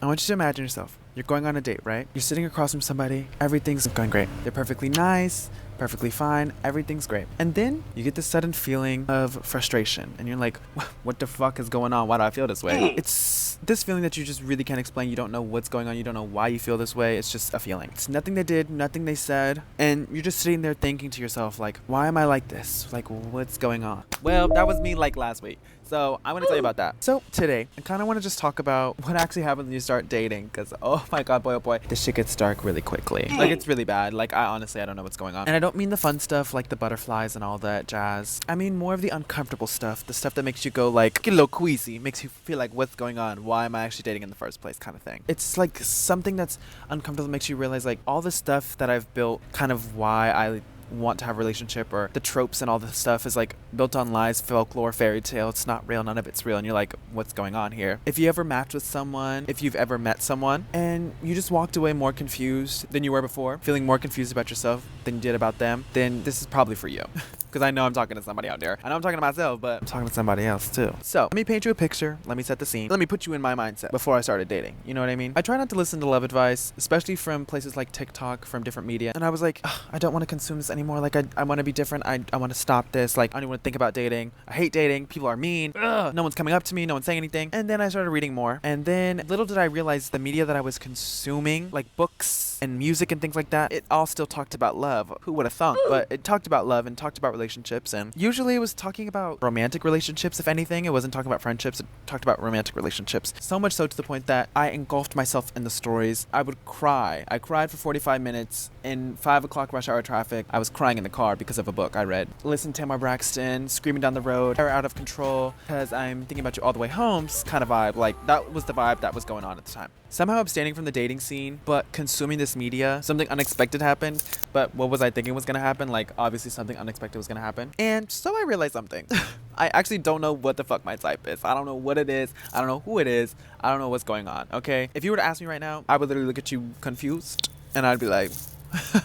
I want you to imagine yourself. You're going on a date, right? You're sitting across from somebody. Everything's going great. They're perfectly nice, perfectly fine. Everything's great. And then you get this sudden feeling of frustration. And you're like, what the fuck is going on? Why do I feel this way? It's this feeling that you just really can't explain. You don't know what's going on. You don't know why you feel this way. It's just a feeling. It's nothing they did, nothing they said. And you're just sitting there thinking to yourself, like, why am I like this? Like, what's going on? Well, that was me like last week. So I want to tell you about that. So today, I kind of want to just talk about what actually happens when you start dating. Because, oh my God, boy, oh boy, this shit gets dark really quickly. Like, it's really bad. Like, I don't know what's going on. And I don't mean the fun stuff like the butterflies and all that jazz. I mean more of the uncomfortable stuff. The stuff that makes you go like, get a little queasy. Makes you feel like, what's going on? Why am I actually dating in the first place kind of thing. It's like something that's uncomfortable that makes you realize like all the stuff that I've built, kind of why I want to have a relationship, or the tropes and all this stuff is like built on lies, folklore, fairy tale. It's not real. None of it's real. And you're like, what's going on here? If you ever matched with someone, if you've ever met someone and you just walked away more confused than you were before, feeling more confused about yourself than you did about them, then this is probably for you. Because I know I'm talking to somebody out there. I know I'm talking to myself, but I'm talking to somebody else too. So let me paint you a picture. Let me set the scene. Let me put you in my mindset before I started dating. You know what I mean? I try not to listen to love advice, especially from places like TikTok, from different media. And I was like, I don't want to consume this anymore. Like, I want to be different. I want to stop this. Like, I don't even want to think about dating. I hate dating. People are mean. Ugh. No one's coming up to me. No one's saying anything. And then I started reading more. And then little did I realize the media that I was consuming, like books and music and things like that, it all still talked about love. Who would have thunk? But it talked about love and talked about relationships. And usually it was talking about romantic relationships, if anything. It wasn't talking about friendships. It talked about romantic relationships. So much so to the point that I engulfed myself in the stories. I would cry. I cried for 45 minutes in 5 o'clock rush hour traffic. I was crying in the car because of a book I read. Listen to Tamar Braxton screaming down the road, out of control, because I'm thinking about you all the way home kind of vibe. Like, that was the vibe that was going on at the time. Somehow abstaining from the dating scene, but consuming this media, something unexpected happened. But what was I thinking was going to happen? Like, obviously something unexpected was going to happen. And so I realized something. I actually don't know what the fuck my type is. I don't know what it is. I don't know who it is. I don't know what's going on, okay? If you were to ask me right now, I would literally look at you confused, and I'd be like,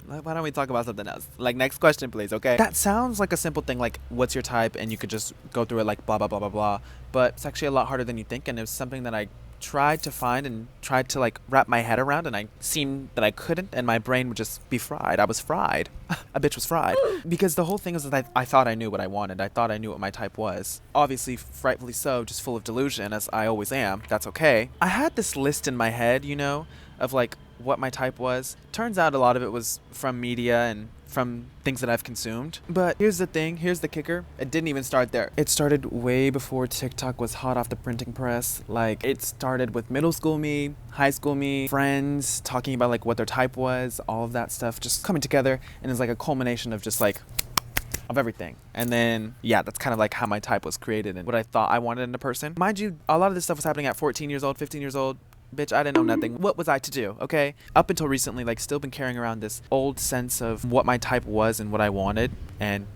why don't we talk about something else? Like, next question, please, okay? That sounds like a simple thing, like, what's your type? And you could just go through it like blah, blah, blah, blah, blah. But it's actually a lot harder than you think, and it was something that I tried to find and tried to like wrap my head around, and I seemed that I couldn't, and my brain would just be fried. I was fried. A bitch was fried. Because the whole thing is that I thought I knew what I wanted. I thought I knew what my type was. Obviously, frightfully so, just full of delusion, as I always am. That's okay. I had this list in my head, you know, of like what my type was. Turns out a lot of it was from media and from things that I've consumed. But here's the thing, here's the kicker. It didn't even start there. It started way before TikTok was hot off the printing press. Like, it started with middle school me, high school me, friends talking about like what their type was, all of that stuff just coming together, and it's like a culmination of just like of everything. And then, yeah, that's kind of like how my type was created and what I thought I wanted in a person. Mind you, a lot of this stuff was happening at 14 years old, 15 years old. Bitch, I didn't know nothing. What was I to do, okay? Up until recently, like, still been carrying around this old sense of what my type was and what I wanted, and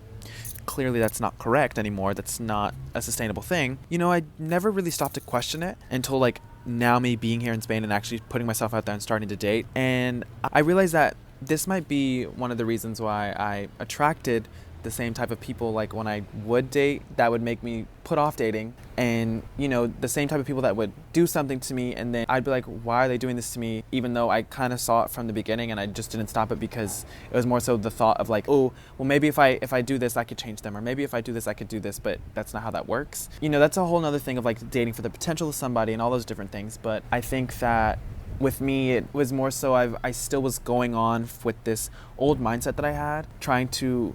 clearly that's not correct anymore. That's not a sustainable thing. You know, I never really stopped to question it until, like, now me being here in Spain and actually putting myself out there and starting to date. And I realized that this might be one of the reasons why I attracted the same type of people, like when I would date, that would make me put off dating, and you know, the same type of people that would do something to me and then I'd be like, why are they doing this to me, even though I kind of saw it from the beginning, and I just didn't stop it because it was more so the thought of like, oh well, maybe if I do this I could change them, or maybe if I do this I could do this. But that's not how that works. You know, that's a whole nother thing of like dating for the potential of somebody and all those different things. But I think that with me, it was more so I still was going on with this old mindset that I had, trying to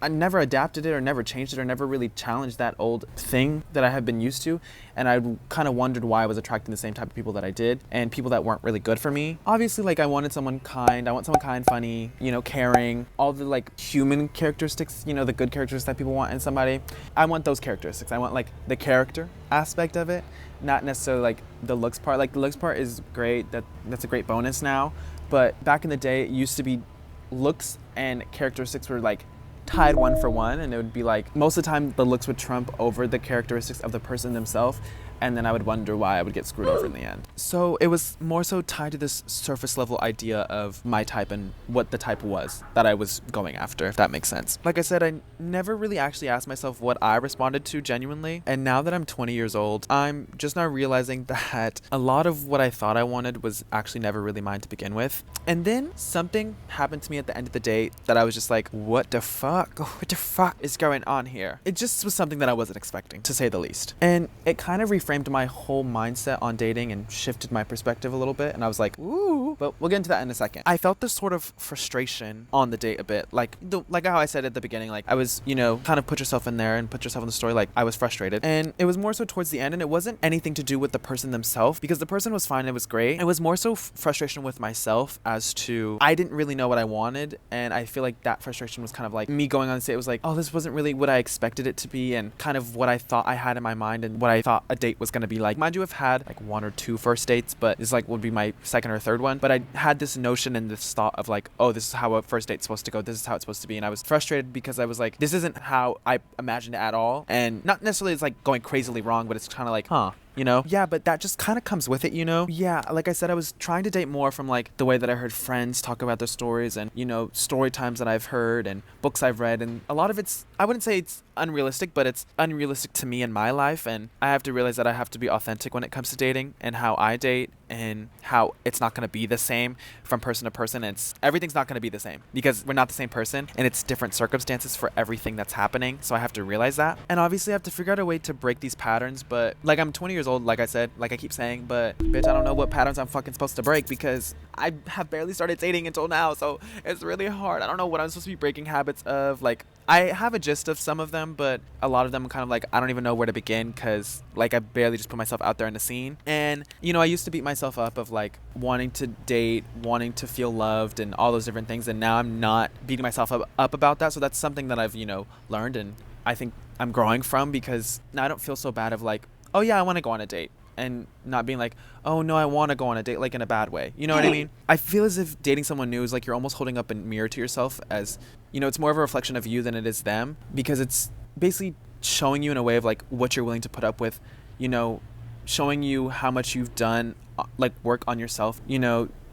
I never adapted it or never changed it or never really challenged that old thing that I had been used to. And I kind of wondered why I was attracting the same type of people that I did, and people that weren't really good for me. Obviously, like, I wanted someone kind. I want someone kind, funny, you know, caring, all the like human characteristics, you know, the good characteristics that people want in somebody. I want those characteristics. I want like the character aspect of it, not necessarily like the looks part. Like, the looks part is great. That's a great bonus now. But back in the day, it used to be looks and characteristics were like tied one for one, and it would be like most of the time the looks would trump over the characteristics of the person themselves. and then I would wonder why I would get screwed over in the end. So it was more so tied to this surface level idea of my type and what the type was that I was going after, if that makes sense. Like I said, I never really actually asked myself what I responded to genuinely, and now that I'm 20 years old, I'm just now realizing that a lot of what I thought I wanted was actually never really mine to begin with. And then something happened to me at the end of the date that I was just like, what the fuck? What the fuck is going on here? It just was something that I wasn't expecting, to say the least. And it kind of reframed my whole mindset on dating and shifted my perspective a little bit. And I was like, ooh, but we'll get into that in a second. I felt this sort of frustration on the date a bit. Like how I said at the beginning, like I was, kind of put yourself in there and put yourself in the story. Like I was frustrated. And it was more so towards the end, and it wasn't anything to do with the person themselves, because the person was fine. It was great. It was more so frustration with myself as to I didn't really know what I wanted. And I feel like that frustration was kind of like me going on to say, it was like, oh, this wasn't really what I expected it to be, and kind of what I thought I had in my mind and what I thought a date was going to be like. Mind you, I've had like 1 or 2 first dates, but this like would be my second or third one. But I had this notion and this thought of like, oh, this is how a first date's supposed to go. This is how it's supposed to be. And I was frustrated because I was like, this isn't how I imagined it at all. And not necessarily it's like going crazily wrong, but it's kind of like, yeah, but that just kind of comes with it, Yeah, like I said, I was trying to date more from like the way that I heard friends talk about their stories and, story times that I've heard and books I've read. And a lot of it's, I wouldn't say it's unrealistic, but it's unrealistic to me in my life. And I have to realize that I have to be authentic when it comes to dating and how I date, and how it's not going to be the same from person to person. Everything's not going to be the same because we're not the same person, and it's different circumstances for everything that's happening. So I have to realize that. And obviously I have to figure out a way to break these patterns. But like, I'm 20 years old, like I said, like I keep saying, but bitch, I don't know what patterns I'm fucking supposed to break because I have barely started dating until now. So it's really hard. I don't know what I'm supposed to be breaking habits of. Like, I have a gist of some of them, but a lot of them are kind of like, I don't even know where to begin because like I barely just put myself out there in the scene. And I used to beat myself up of like wanting to date, wanting to feel loved and all those different things, and now I'm not beating myself up about that. So that's something that I've learned, and I think I'm growing from, because now I don't feel so bad of like, oh yeah, I want to go on a date, and not being like, oh no, I want to go on a date, like in a bad way. You know what I mean? I feel as if dating someone new is like you're almost holding up a mirror to yourself, as it's more of a reflection of you than it is them, because it's basically showing you in a way of like what you're willing to put up with, showing you how much you've done like work on yourself,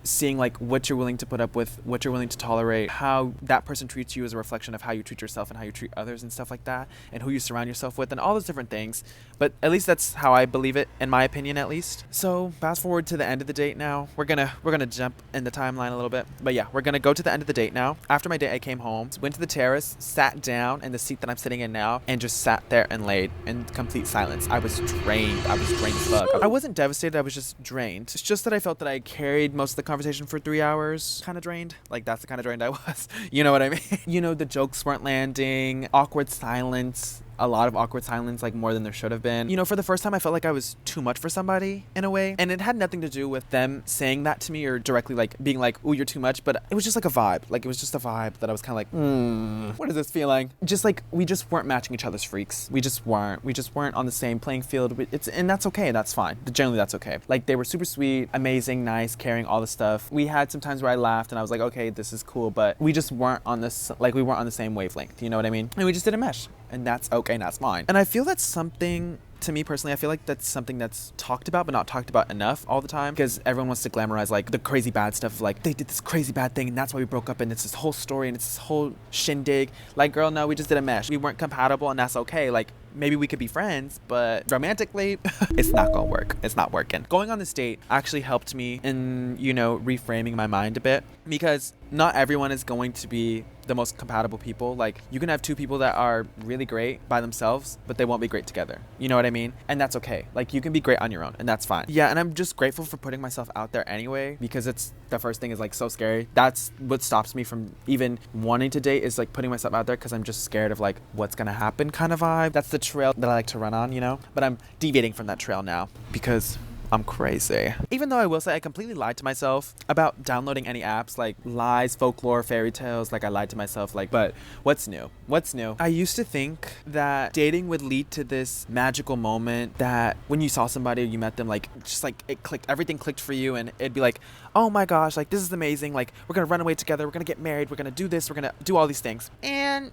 seeing like what you're willing to put up with, what you're willing to tolerate, how that person treats you is a reflection of how you treat yourself and how you treat others and stuff like that, and who you surround yourself with and all those different things. But at least that's how I believe it, in my opinion at least. So fast forward to the end of the date now. We're gonna jump in the timeline a little bit. But yeah, we're gonna go to the end of the date now. After my date, I came home, went to the terrace, sat down in the seat that I'm sitting in now, and just sat there and laid in complete silence. I was drained. As fuck. I wasn't devastated, I was just drained. It's just that I felt that I carried most of the conversation for 3 hours. Kind of drained. Like, that's the kind of drained I was. You know what I mean? The jokes weren't landing. Awkward silence. A lot of awkward silence, like more than there should have been. For the first time, I felt like I was too much for somebody in a way. And it had nothing to do with them saying that to me or directly like being like, ooh, you're too much. But it was just like a vibe. Like, it was just a vibe that I was kind of like, what is this feeling? Just like, we just weren't matching each other's freaks. We just weren't. We just weren't on the same playing field. And that's okay. That's fine. Generally, that's okay. Like, they were super sweet, amazing, nice, caring, all the stuff. We had some times where I laughed and I was like, okay, this is cool. But we just weren't on this, like, we weren't on the same wavelength. You know what I mean? And we just didn't mesh. And that's okay, and that's fine. And I feel that's something, to me personally, I feel like that's something that's talked about, but not talked about enough all the time, because everyone wants to glamorize like the crazy bad stuff of like, they did this crazy bad thing and that's why we broke up, and it's this whole story and it's this whole shindig. Like, girl, no, we just didn't mesh. We weren't compatible, and that's okay. Like, maybe we could be friends, but romantically, it's not gonna work. It's not working. Going on this date actually helped me in, reframing my mind a bit, because not everyone is going to be the most compatible people. Like, you can have 2 people that are really great by themselves, but they won't be great together. You know what I mean? And that's okay. Like, you can be great on your own, and that's fine. Yeah, and I'm just grateful for putting myself out there anyway, because it's the first thing is like so scary. That's what stops me from even wanting to date, is like putting myself out there, because I'm just scared of like what's gonna happen kind of vibe. That's the trail that I like to run on, but I'm deviating from that trail now because I'm crazy. Even though I will say I completely lied to myself about downloading any apps, like lies, folklore, fairy tales. Like, I lied to myself, like, but what's new? What's new? I used to think that dating would lead to this magical moment that when you saw somebody or you met them, like, just like it clicked, everything clicked for you, and it'd be like, oh my gosh, like, this is amazing. Like, we're gonna run away together. We're gonna get married. We're gonna do this. We're gonna do all these things. And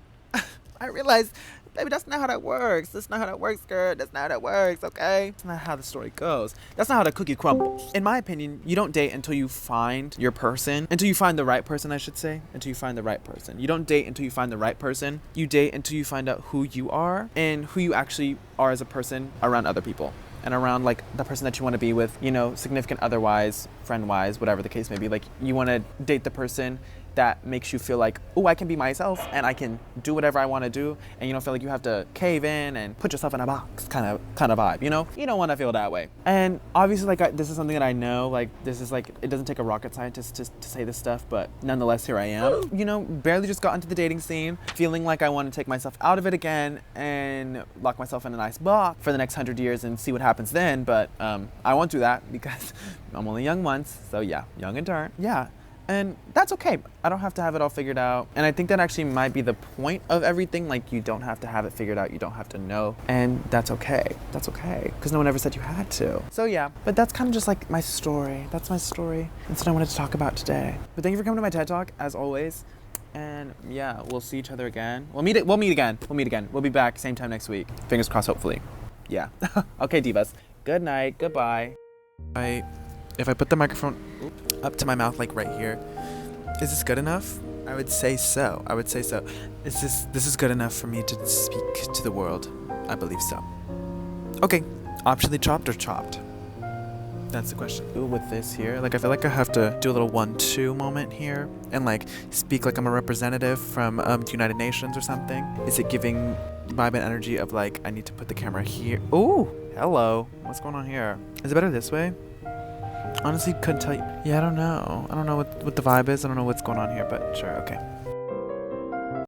I realized Baby, that's not how that works. That's not how that works, girl. That's not how that works, okay? That's not how the story goes. That's not how the cookie crumbles. In my opinion, you don't date until you find your person. Until you find the right person, I should say. Until you find the right person. You don't date until you find the right person. You date until you find out who you are and who you actually are as a person around other people. And around like the person that you want to be with, you know, significant otherwise, friend wise, whatever the case may be. Like you want to date the person that makes you feel like, oh, I can be myself and I can do whatever I want to do, and you don't feel like you have to cave in and put yourself in a box kind of vibe, you know? You don't want to feel that way. And obviously, like, this is something that I know, like, this is like, it doesn't take a rocket scientist to say this stuff, but nonetheless, here I am. You know, barely just got into the dating scene, feeling like I want to take myself out of it again and lock myself in a nice box for the next 100 years and see what happens then, but I won't do that because I'm only young once, so yeah, young and turn, yeah. And that's okay. I don't have to have it all figured out. And I think that actually might be the point of everything. Like, you don't have to have it figured out. You don't have to know. And that's okay. That's okay. Because no one ever said you had to. So yeah, but that's kind of just like my story. That's my story. That's what I wanted to talk about today. But thank you for coming to my TED Talk, as always. And yeah, we'll see each other again. We'll meet again. We'll be back same time next week. Fingers crossed, hopefully. Yeah. Okay, divas. Good night. Goodbye. If I put the microphone up to my mouth, like right here, is this good enough? I would say so. This is good enough for me to speak to the world? I believe so. Okay, optionally chopped or chopped? That's the question. Ooh, with this here, like I feel like I have to do a little 1-2 moment here and like speak like I'm a representative from the United Nations or something. Is it giving vibe and energy of like I need to put the camera here? Ooh, hello. What's going on here? Is it better this way? Honestly, couldn't tell you. Yeah, I don't know. I don't know what the vibe is. I don't know what's going on here, but sure, okay.